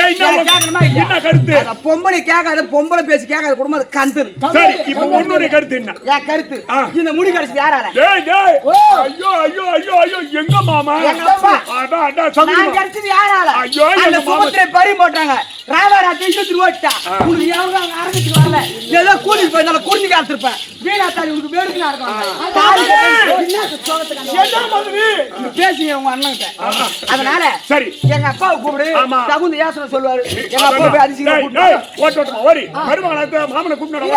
என்ன கருத்து? பொம்பளை கேட்காது, பொம்பளை பேசி கேட்காத குடும்பம் அது கந்து. சரி, இப்ப உன்னுடைய கருத்து என்ன? என் கருத்து இந்த முடி கடைசி யாரால? ஐயோ ஐயோ ஐயோ ஐயோ, எங்க மாமா? நான் கருத்து யாரால? அந்த சுமத்திரை பறி போட்டாங்க. ராவராஜ் ஓட்டா உங்களுக்கு யாரும் ஆரம்பிச்சு வரல. ஏதோ கூலி போய் நல்லா குறிஞ்சி காத்திருப்பேன். வீணா தாலி உங்களுக்கு வேடுக்குனா இருக்கும். பேசுங்க உங்க அண்ணன். அதனால சரி, எங்க அப்பாவை கூப்பிடு, தகுந்த யோசனை சொல்லுவாரு. எங்க அப்பா போய் அதிசயம் ஓடி மருமகனை மாமனை கூப்பிட்டு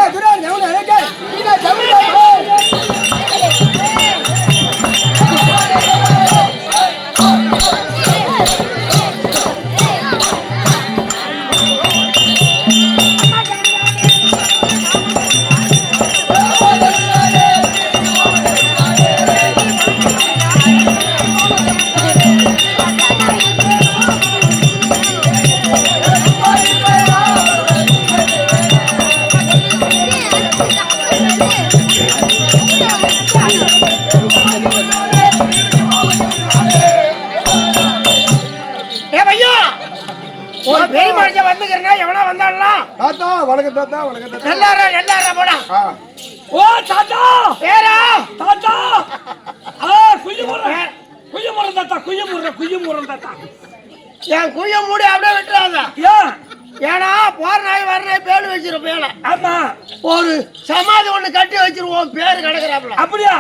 ஒரு சமாதி ஒண்ணு கட்டி வச்சிருவோம், பேரு கிடக்குறாப்ல. அப்படியா?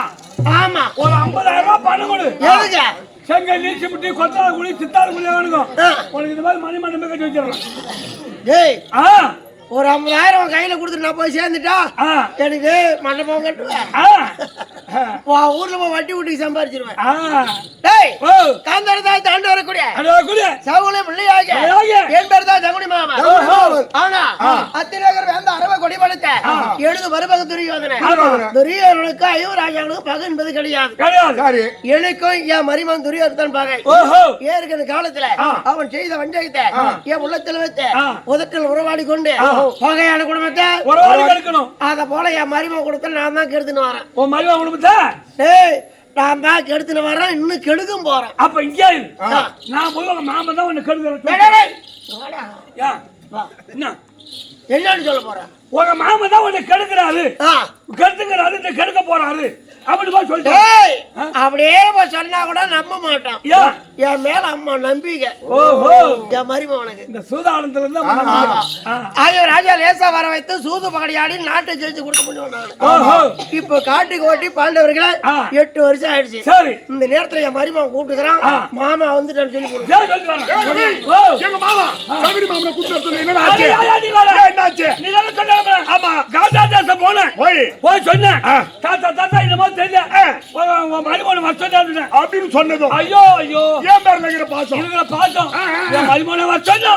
ஆமா. ஒரு 50,000 ரூபாய் பணம் கொடு. எதுக்கு? செங்கல் நீச்சி முட்டி கொத்தால குழி சித்தால குழி வேணுங்க. உனக்கு இந்த மாதிரி மணி மண்டபம் கட்டி வச்சிடலாம். ஏய், ஒரு 50,000 கையில கொடுத்துட்டு நான் போய் சேர்ந்துட்டா எனக்கு மண்டபம் கட்டுவேன். ஊர்ல போய் வட்டி விட்டு சம்பாதிச்சிருவேன். காந்தாரதான் தாண்டி வரக்கூடிய சவுளை பிள்ளையாக என் பேர் தான் தகுனி மாமா. ஆனா அத்திநகர் வேந்த அரவ கொடி படுத்த எழுது மறுபக துரியோதனை. துரியோதனுக்கு ஐவராஜாவுக்கு பகை என்பது கிடையாது. எனக்கும் என் மரிமன் துரியோதன் பகை. ஏற்கனவே காலத்துல அவன் செய்த வஞ்சகத்தை என் உள்ளத்தில் வைத்த உதட்டில் உறவாடி கொண்டு பகையான குடும்பத்தை அத போல என் மரிமன் கொடுத்த நான் தான் கெடுத்துன்னு வரேன். நான் தான் கெடுத்துன்னு வரேன், இன்னும் கெடுக்கும் போறேன். அப்ப இங்கே நான் போய் மாமன் தான் உன்னை கெடுக்கிறேன். என்னன்னு சொல்ல போறேன்? உங்க மாமன் தான் உன்னை கெடுக்கிறாரு, கெடுத்துக்கிறாரு, கெடுக்க போறாரு அப்படி சொல்லி அப்படியே சொன்னா கூட நம்ப மாட்டான். என் மேல அம்மா நம்பிக்கை. என் மருமகனுக்கு இந்த சூதானத்துல இருந்து ராஜா லேசா வர வைத்து சூது பகடியாடி நாட்டை ஜெயிச்சு கொடுக்க முடியும். இப்ப காட்டுக்கு ஓட்டி பாண்டவர்களை 8 வருஷம் ஆயிடுச்சு. இந்த நேரத்துல என் மருமகன் கூப்பிட்டுக்கிறான், மாமா வந்துட்டான்னு சொல்லி அப்படின்னு சொன்னதும் ஐயோ ஐயோ ஏன் பேர் இருக்கிற பாசம் பாசம் மருமகனை வச்சோம்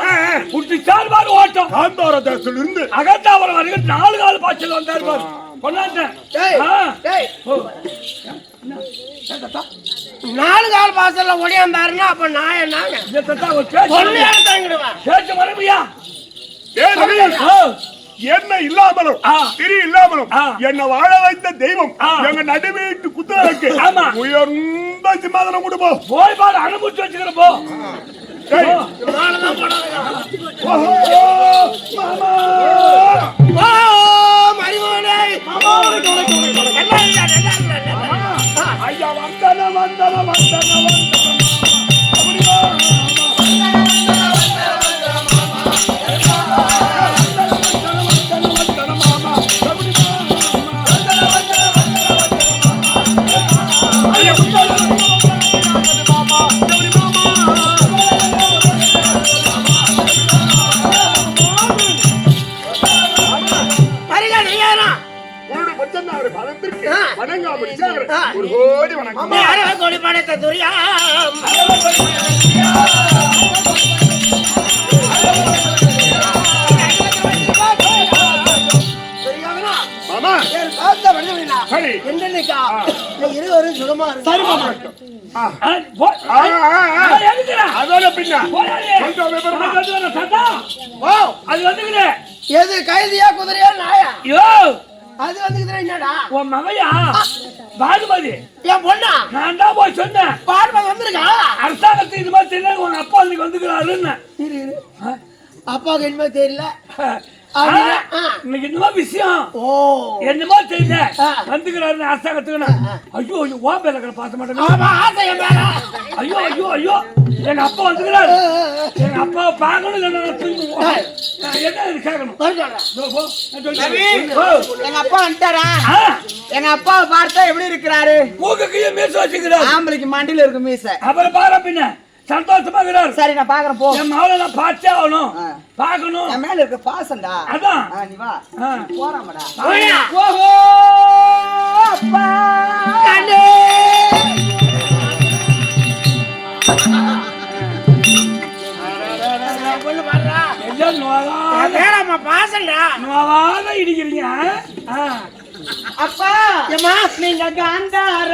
ஓட்டம் காந்தார தேசத்துல இருந்து அகத்தாவரம் வரைக்கும் 4 கால் பாய்ச்சல் வந்தார் பாரு. கொண்டாட்டேன் 4 கால் பாசல்ல ஒடியாந்தாருன்னா அப்ப நான் என்ன மரபியா என்ன இல்லாமலும் திரி இல்லாமலும் என்ன வாழ வைத்த தெய்வம் எங்க நடுவீட்டு குத்தகைக்கு உயர்ந்த சிம்மாதனம் கொடுப்போம். போய் பாரு, அனுபவிச்சு வச்சுக்கிற போ. ஐயா வந்தன வந்தன வந்தன ஒரு கோடி வணக்கம். கோடி பணத்தை துரியா இருவரும் சுகமா எது கைதியா குதிரையா நாயா? அது வந்து என்னடா உன் மகையா பானுமதி என் பொண்ணா? நான் தான் போய் சொன்னேன். பானுமதி வந்திருக்கா? அரசாங்கத்துக்கு இது மாதிரி தெரியல, உங்க அப்பா இன்னைக்கு வந்துக்கிறாருன்னு. அப்பாவுக்கு இனிமே தெரியல. இன்னைக்கு என்னமோ விஷயம் ஓ என்னமோ தெரியல வந்துக்கிறாரு ஆசை கத்துக்கணும். ஐயோ ஐயோ ஓ பேர இருக்கிற பார்க்க மாட்டேங்க. ஆமா ஆசை என் மேல. ஐயோ ஐயோ ஐயோ எங்க அப்பா வந்துக்கிறாரு. எங்க அப்பாவை பார்க்கணும் இல்ல என்ன கேட்கணும். எங்க அப்பா வந்துட்டாரா? எங்க அப்பாவை பார்த்தா எப்படி இருக்கிறாரு? மூக்குக்கு மீச வச்சுக்கிறாரு. ஆம்பளைக்கு மண்டியில இருக்கு மீச. அப்புறம் பாரு பின்ன சந்தோஷமா இருக்கிறாரு. சரி நான் பாக்குறேன் போ. என் மாவளை நான் பார்த்தே ஆகணும். பார்க்கணும். என் மேல இருக்க பாசம்டா. அதான் நீ வா போறாமடா. ஓஹோ அப்பா கண்ணே பொண்ணு பாடுறா. எல்லாம் நோவாத வேணாம்மா பாசம்டா. நோவாத இடிக்கிறீங்க. அப்பா ஏம்மா நீங்க காந்தார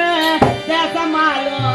தேசமாலும்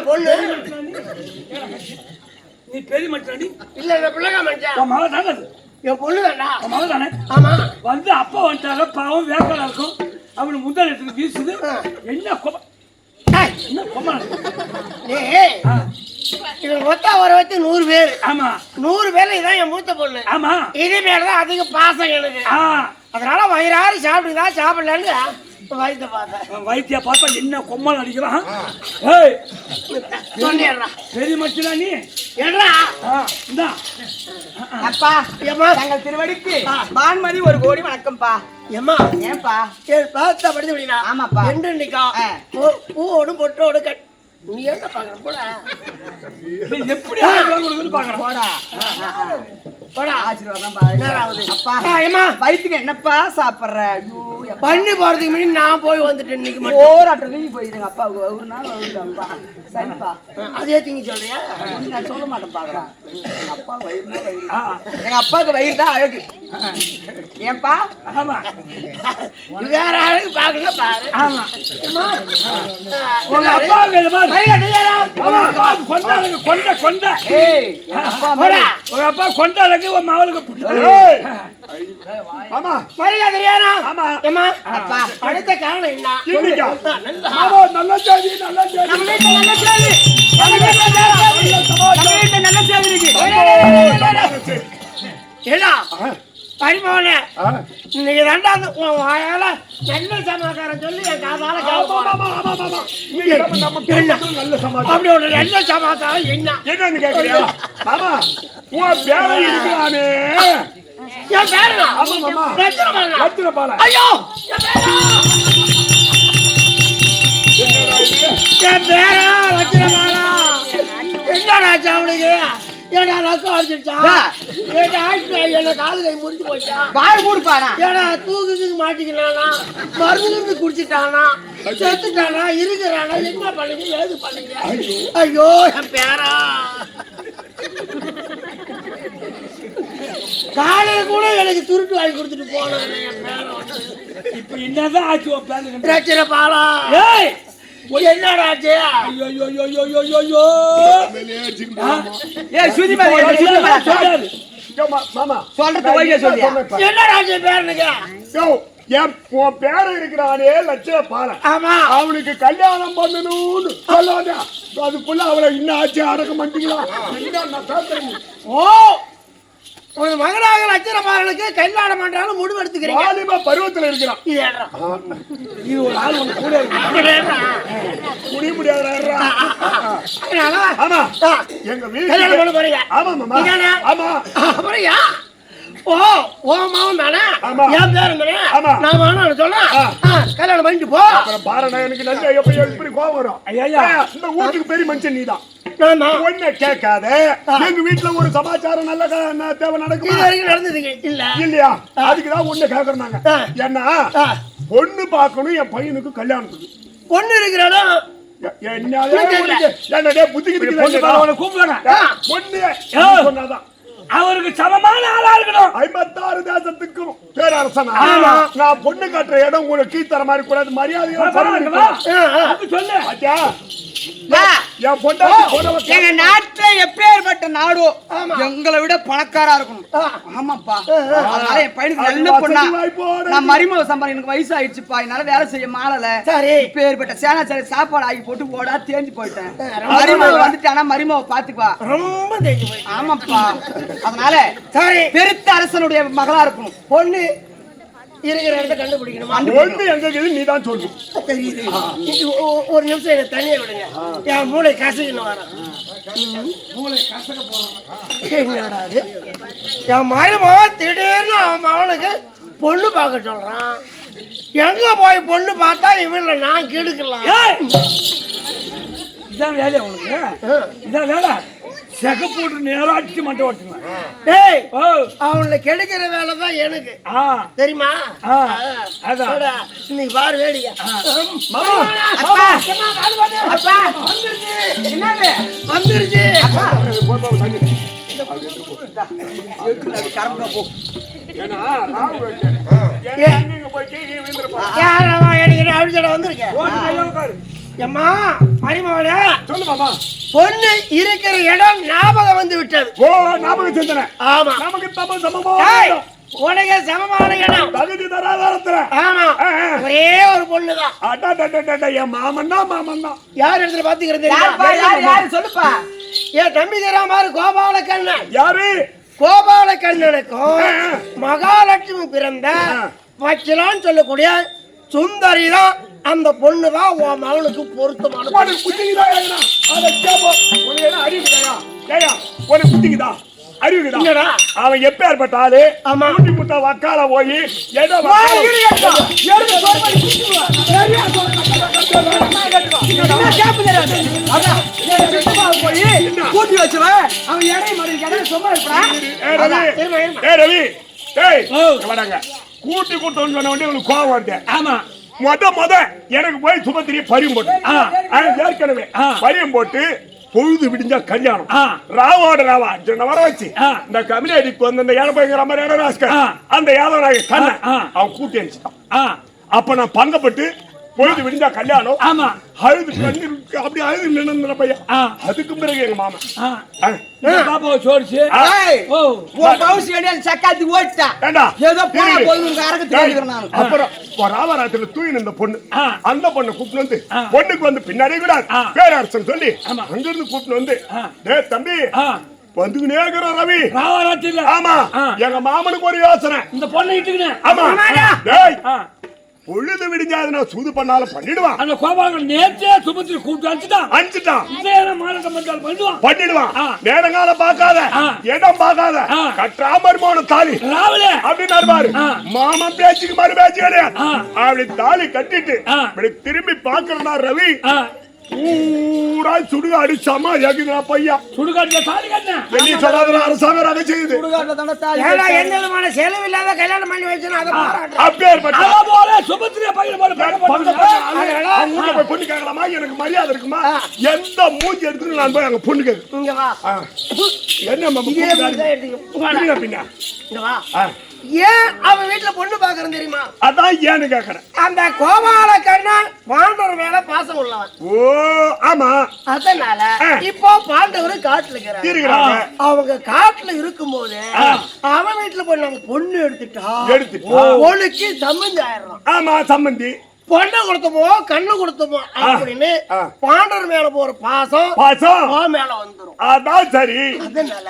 பொண்ணு நீ பெரிய மச்சான் இல்ல இந்த பிள்ளைங்க மச்சான். உன் மகன் தானே என் பொண்ணு தான்டா. உன் மகன் தானே ஆமா வந்து அப்பா வந்துட்டாங்க பாவம் வேக்காடா இருக்கும். அவனு முந்தாள் எடுத்து வீசுது. என்ன கொம்ப என்ன கொம்ப இது மொத்தம் வர வச்சு 100 பேர். ஆமா 100 பேர்ல இதான் என் மூத்த பொண்ணு. ஆமா இது மேலதான் அதிக பாசம் எனக்கு. அதனால வயிறாறு சாப்பிடுதா சாப்பிடலன்னு வயிற்ற பார்த்தேன். வைத்திய பார்த்தா என்ன கொம்மல் அடிக்கிறான். ஏய் சொன்னேன்டா. பெரிய மச்சடா நீ ஏடா இந்தா அப்பா ஏம்மா தங்கள் திருவடிக்கு வான்மதி 1 கோடி வணக்கம்ப்பா. ஏம்மா ஏன்பா பார்த்தா படிச்சு அப்படின்னா ஆமாப்பா என்று நிக்கா பூவோடு பொட்டோடு கட் நீ என்ன பாக்குற போட எப்படி பாக்குறேன் போடா போடா ஆசீர்வாதம் பா. அப்பா ஏம்மா வயிற்றுக்கு என்னப்பா சாப்பிடுற? ஐயோ பண்ணி போறதுக்கு முன்னாடி நான் போய் வந்துட்டேன் இன்னைக்கு மட்டும். போராட்டம் நீ போயிருங்க அப்பாவுக்கு ஒரு நாள் வருதாப்பா. சரிப்பா அதே திங்க சொல்றியா? நான் சொல்ல மாட்டேன் பாக்குறேன். எங்க அப்பா வயிறு எங்க அப்பாவுக்கு வயிறு தான் அழகு. ஏன்பா ஆமா வேற அழகு பாக்கல பாரு. ஆமா உங்க அப்பா கொண்ட கொண்ட உங்க அப்பா கொண்டாளுக்கு உன் மகளுக்கு ஆமா தெரியாதா? ஆமா ஏம்மா அப்பா அடுத்த காரணம் என்ன? நல்ல செய்தி நல்ல செய்தி நம்ம வீட்டுல நல்ல செய்தி நல்ல செய்தி இருக்கு. ஏடா பரிமாவனே இன்னைக்கு ரெண்டாவது வாயால நல்ல சமாச்சாரம் சொல்லி என் காதால நல்ல சமாச்சாரம் அப்படி ஒரு நல்ல சமாச்சாரம் என்ன என்னன்னு கேக்குறியா? மாமா உன் பேர இருக்கிறானே என் பேரு ஆமா மாமா ரத்தினபால ஐயோ என் பேரா ரத்தினபாலா என்னடா அவனுக்கு ஏடா ரத்தம் அடிச்சிருச்சா? ஏடா என்ன காலு கை முடிச்சு போச்சா? வாய் மூடுப்பானா? ஏடா தூக்குக்கு மாட்டிக்கிறானா? மருந்து குடிச்சிட்டானா? செத்துட்டானா? இருக்கிறானா? என்ன பண்ணுங்க ஏது பண்ணுங்க? ஐயோ என் பேரா காலையில கூட எனக்கு துருட்டு வாங்கி கொடுத்துட்டு போனேன் என் பேரா. இப்ப என்னதான் ஆச்சு உன் பேரு? பிரச்சனை பாலா ஏய் என்னடா ஆச்சு? ஐயோ ஐயோ ஐயோ ஐயோ ஐயோ ஏய் சுதி மாதிரி சொல்லாரு மாமா சொல்றது ஓகே சொல்லியா? என்னடா ஆச்சு பேரனுக்கு? உன் பேர இருக்கிறானே லட்சண பால ஆமா அவனுக்கு கல்யாணம் பண்ணணும்னு சொல்லாத. அதுக்குள்ள அவளை இன்னும் ஆச்சு அடக்க மாட்டீங்களா? ஓ உன் மகனாக லட்சணபாலனுக்கு கல்யாணம் பண்றாலும் முடிவு எடுத்துக்கிறீங்க. வாலிப பருவத்துல இருக்கிறான். இது ஒரு ஆள் ஒண்ணு கூட முடிய முடியாது. ஆமா எங்க வீட்டுல கல்யாணம் பண்ண போறீங்க? ஆமா மாமா ஆமா அப்புறம் இப்போ ஓ மாவன் தானே ஆமா. என் பேரன் தானே ஆமா. நான் வேணாம்னு சொன்னா கல்யாணம் பண்ணிட்டு போ. அப்புறம் பாருடா எனக்கு நல்ல எப்படி கோவம் வரும். ஐயா இந்த வீட்டுக்கு பெரிய மனுஷன் நீதான். நான் தான். ஒண்ணு கேட்காத. எங்க வீட்டுல ஒரு சமாச்சாரம் நல்ல தேவை இது நடக்குமா வரைக்கும் நடந்தது இல்ல இல்லையா? அதுக்குதான் ஒண்ணு கேக்குறோம் நாங்க. ஏன்னா பொண்ணு பார்க்கணும் என் பையனுக்கு கல்யாணத்துக்கு. பொண்ணு இருக்கிறானா என்னடே புத்திக்கு கூப்பிடுறாங்க பொண்ணு சொன்னாதான் அவருக்கு சமமான ஆளா இருக்கணும். 56 தேசத்துக்கும் பேரரசனா நான் பொண்ணு கட்டுற இடம் உங்களுக்கு கீழ்த்தர மாதிரி கூடாது. மரியாதையா சொல்லு பாத்தியா? என் பொண்டாட்டி எங்க நாட்டுல எப்பேற்பட்ட நாடோ எங்களை விட பணக்காரா இருக்கணும். ஆமாப்பா, அதனால என் பையனுக்கு நல்ல பொண்ணா நான் மருமக சம்பாதி எனக்கு வயசு ஆயிடுச்சுப்பா, என்னால வேலை செய்ய மாறல. சரி இப்பேற்பட்ட சேனாச்சாரி சாப்பாடு ஆகி போட்டு போடா தேஞ்சு போயிட்டேன். மருமக வந்துட்டானா மருமக பாத்துக்குவா. ரொம்ப தேஞ்சு போய். ஆமாப்பா, அதனால சரி பெருத்த அரசனுடைய மகளா இருக்கணும். பொண்ணு இருக்கிற இடத்த கண்டுபிடிக்கணுமா? பொண்ணு எங்க இருக்குது நீதான் சொல்லு. தெரியுது. ஒரு நிமிஷம் என்ன தனியா விடுங்க. என் மூளை கசக்கின்னு வரேன். மூளை கசக்க போறான். என் மருமகன் திடீர்னு அவன் மகனுக்கு பொண்ணு பார்க்க சொல்றான். எங்க போய் பொண்ணு பார்த்தா இவன்ல நான் கெடுக்கலாம். இதான் வேலையா உனக்கு? இதான் வேலை. செக போட்டு நேராட்சி மட்டும் ஓட்டுங்க. டேய், அவங்கள கெடுக்கிற வேலை தான் எனக்கு தெரியுமா? அதான் இன்னைக்கு பாரு வேடிக்கை. வந்துருச்சு. அம்மா மரிமகளே சொல்லு மாமா. பொண்ணு இருக்கிற இடம் ஞாபகம் வந்து விட்டது. ஓ ஞாபகம் சிந்தனை. ஆமா நமக்கு தமிழ் சமமா உனக்கு சமமான இடம். தகுதி தராதாரத்துல. ஆமா ஒரே ஒரு பொண்ணுதான். என் மாமன் தான். யார் இடத்துல பாத்துக்கிறது? சொல்லுப்பா. என் தம்பி தராமாரு கோபாலக்கண்ணன். யாரு? கோபாலக்கண்ணனுக்கும் மகாலட்சுமி பிறந்த வச்சிலான்னு சொல்லக்கூடிய சுந்தரி தான். அந்த பொண்ணு தான் உன் மகனுக்கு பொருத்தமான. அறிவுக்குதா அவன் எப்பேற்பட்ட ஆளு? ஊட்டி முட்டை வக்கால போய் கூட்டி வச்சுவேன். அவன் இடையே சும்மா ரவி கூட்டி கூட்டம்னு சொன்ன உடனே உனக்கு கோவம் வருது. ஆமா முத எனக்கு போய் சுபத்திரியை பரியும் போட்டு ஏற்கனவே பரியம் போட்டு பொழுது விடிஞ்சா கல்யாணம். ராவோட ராவா வர வச்சு இந்த கம்யூனிட்டிக்கு வந்து இந்த ஏழப்பைங்கிற மாதிரி ராஸ்கர் அந்த யாதவராக கண்ண அவன் கூட்டி அடிச்சுட்டான். அப்ப நான் பங்கப்பட்டு பொழுது விடிஞ்சா கல்யாணம். ஆமா அழுது கண்ணீர் அப்படி அழுது நின்று பையன். அதுக்கு பிறகு எங்க மாமன் பாப்பாவை சோடிச்சு சக்காத்தி ஓட்டான். ஏதோ அப்புறம் ராமராத்திரில தூயின் இந்த பொண்ணு அந்த பொண்ணை கூப்பிட்டு வந்து பொண்ணுக்கு வந்து பின்னாடி கூட பேரரசன் சொல்லி அங்க இருந்து கூப்பிட்டு வந்து தம்பி வந்துக்கினே இருக்கிறோம் ரவி. ஆமா எங்க மாமனுக்கு ஒரு யோசனை. இந்த பொண்ணை இட்டுக்கினேன். ஆமா பொழுது விடிஞ்சாது சூது பண்ணாலும் பண்ணிடுவான். அந்த கோபாலன் நேற்றே சுபத்திரி கூப்பிட்டு அனுப்பிச்சிட்டான். பண்ணிடுவான். நேரங்காலம் பார்க்காத இடம் பார்க்காத கட்டாமர் போன தாலி அப்படின்னு பாரு. மாமன் பேச்சுக்கு மாதிரி பேச்சு கிடையாது. அப்படி தாலி கட்டிட்டு இப்படி திரும்பி பாக்குறா ரவி பூரா சுடுகாடு சமா ஏகுதுடா பையா. சுடுகாட்டுல தாலி கட்டினேன். வெளிய சொல்லாத அரசாங்கம் ரக செய்யுது. சுடுகாட்டுல தான தாலி. ஏடா என்னமான செலவு இல்லாத கல்யாணம் பண்ணி வச்சனா அத பாராட்டு. அப்பேர்பட்ட அத போல சுபத்திரிய பையல போல அவங்க போய் பொண்ணு கேக்கலாமா? எனக்கு மரியாதை இருக்குமா? எந்த மூஞ்சி எடுத்து நான் போய் அங்க பொண்ணு கேக்கு. இங்க வா. என்ன மாமா பின்ன இங்க வா. ஏன் அவன் வீட்டுல பொண்ணு பாக்குறேன் தெரியுமா? அதான் ஏன்னு கேக்குறேன். அந்த கோபால கண்ணன் பாண்டவர் மேல பாசம் உள்ளவன். ஓ ஆமா. அதனால இப்போ பாண்டவர் காட்டுல இருக்கிறாங்க. அவங்க காட்டுல இருக்கும்போது அவன் வீட்டுல போய் நாங்க பொண்ணு எடுத்துட்டா பொண்ணுக்கு சம்பந்தி ஆயிடுறோம். ஆமா சம்பந்தி. பொண்ணை கொடுத்தமோ கண்ணு கொடுத்தமோ அப்படின்னு பாண்டவர் மேல போற பாசம் மேல வந்துடும். அதான் சரி. அதனால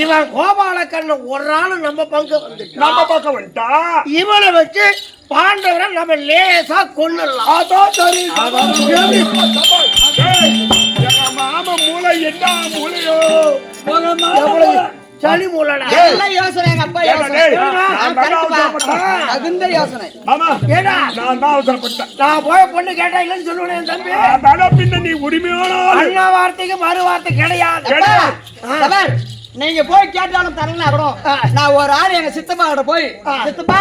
இவன் கோபால கண்ணன் ஒரு ஆளு நம்ம பக்கம் வந்துட்டா இவனை வச்சு பாண்டவரை நம்ம லேசா கொன்னுடலாம். அதான் சரி. மாமா மூளை என்ன மூளையோ சளி மூலடா. எல்லாம் யோசனை எங்க அப்பா யோசனை. தகுந்த யோசனை. ஆமா ஏடா நான் தான் அவசரப்பட்டேன். நான் போய் பொண்ணு கேட்டா இல்லைன்னு சொல்லுவேன் என் தம்பி. அதான் பின்ன நீ உரிமையான ஆளு. அண்ணா வார்த்தைக்கு மறு வார்த்தை கிடையாது. தவர், நீங்க போய் கேட்டாலும் தரலனா கூட நான் ஒரு ஆள் எங்க சித்தப்பா கிட்ட போய் சித்தப்பா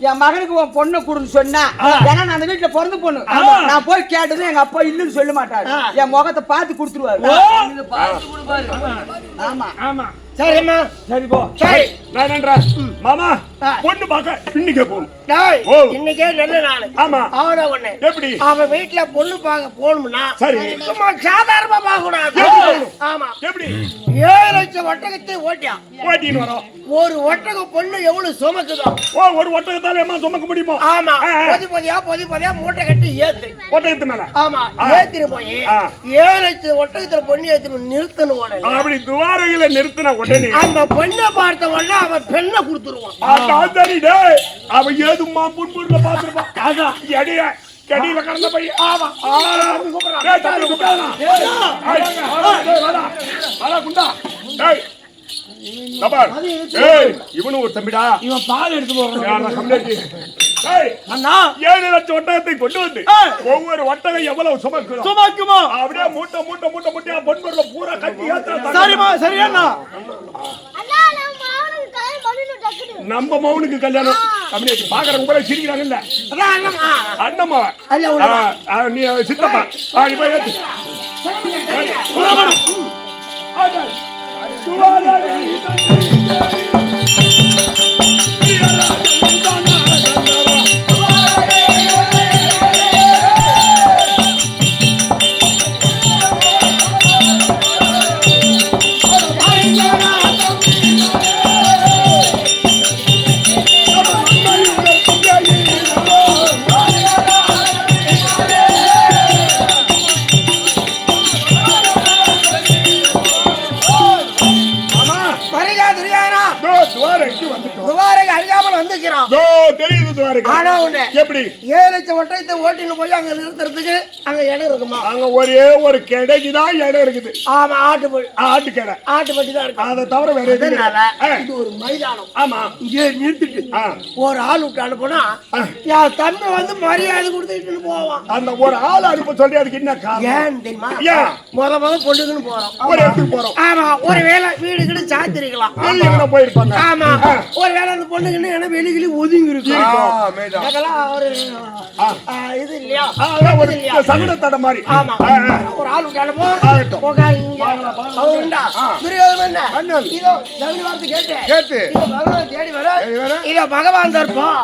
என் மகனுக்கு உன் பொண்ணு கொடுன்னு சொன்னா, ஏன்னா நான் அந்த வீட்டுல பிறந்த பொண்ணு, நான் போய் கேட்டது எங்க அப்பா இல்லன்னு சொல்ல மாட்டாரு, என் முகத்தை பார்த்து கொடுத்துருவாரு. ஆமா ஆமா சரிம்மா சரி போ. சரி நான் என்னன்றா மாமா பொண்ணு பார்க்க இன்னைக்கே போகணும். டேய் ஓ. இன்னைக்கே நல்ல நாள். ஆமா அவன ஒண்ணு எப்படி அவன் வீட்டுல பொண்ணு பார்க்க போகணும்னா சரி சும்மா சாதாரணமா பார்க்க கூடாது. ஆமா எப்படி 7 லட்சம் ஒட்டகத்தை ஓட்டியான். ஓட்டின்னு வரோம். ஒரு ஒட்டக பொண்ணு எவ்வளவு சுமக்குதோ ஒரு ஒட்டகத்தால ஏமா சுமக்க முடியுமோ? ஆமா பொதி பொதியா மூட்டை கட்டி ஏத்து ஒட்டகத்து மேல ஆமா ஏத்திட்டு போய் 7 லட்சம் ஒட்டகத்துல பொண்ணு ஏத்தி நிறுத்தணும் உடனே. அப்படி துவாரையில நிறுத்தின உடனே அந்த பொண்ணை பார்த்த உடனே அவன் பெண்ணை கொடுத்துருவான். அவன் ஏதுமா புன்பூர்ல பாத்துருப்பான். அதான் எடைய கடியில கடந்த பையன். ஆமா இவனு ஒரு தம்பிடா. இவன் பால் எடுத்து போறான். 7 லட்சம் ஒட்டகத்தை கொண்டு வந்து ஒவ்வொரு ஒட்டகம் எவ்வளவு சுமக்குமோ அப்படியே மூட்டை மூட்டை மூட்டை மூட்டையா பொன்பொருளை பூரா கட்டி ஏத்துறா. சரிமா சரியா நம்ம மௌனுக்கு கல்யாணம் அப்படி பாக்குறவங்க கூட சிரிக்கிறாங்க. இல்ல அண்ணம்மா நீ சித்தப்பா நீ போய் ஏத்து. எப்படி 7 லட்சம் ஒட்டகத்தை ஓட்டின்னு போய் அங்க நிறுத்துறதுக்கு அங்க இடம் இருக்குமா? அங்க ஒரே ஒரு கிடைக்குதான் இடம் இருக்குது. ஆமா ஆட்டு கடை ஆட்டுப்பட்டி தான் இருக்கு. அதை தவிர வேற எதுவும் இது ஒரு மைதானம். ஆமா இங்கே நிறுத்திட்டு ஒரு ஆள் விட்டு அனுப்புனா என் தம்பி வந்து மரியாதை கொடுத்துட்டு போவான். அந்த ஒரு ஆள் அனுப்ப சொல்லி அதுக்கு என்ன காரணம் ஏன் தெரியுமா? முத பொண்ணுக்குன்னு போறோம், ஒரு இடத்துக்கு போறோம். ஆமா ஒரு வேலை வீடு கிட்ட சாத்திருக்கலாம், போயிருப்பாங்க. ஆமா ஒரு வேலை அந்த பொண்ணுக்குன்னு ஏன்னா வெளிக்கிளி ஒதுங்கி இருக்கு. அதெல்லாம் ஒரு இது இல்லையா சகுனத்தடை மாதிரி. ஆமா ஒரு ஆள் விட்டு அனுப்போம். இதோ ஜவுளி வார்த்தை கேட்டு பகவான் தேடி வர இதோ பகவான் தர்ப்போம்.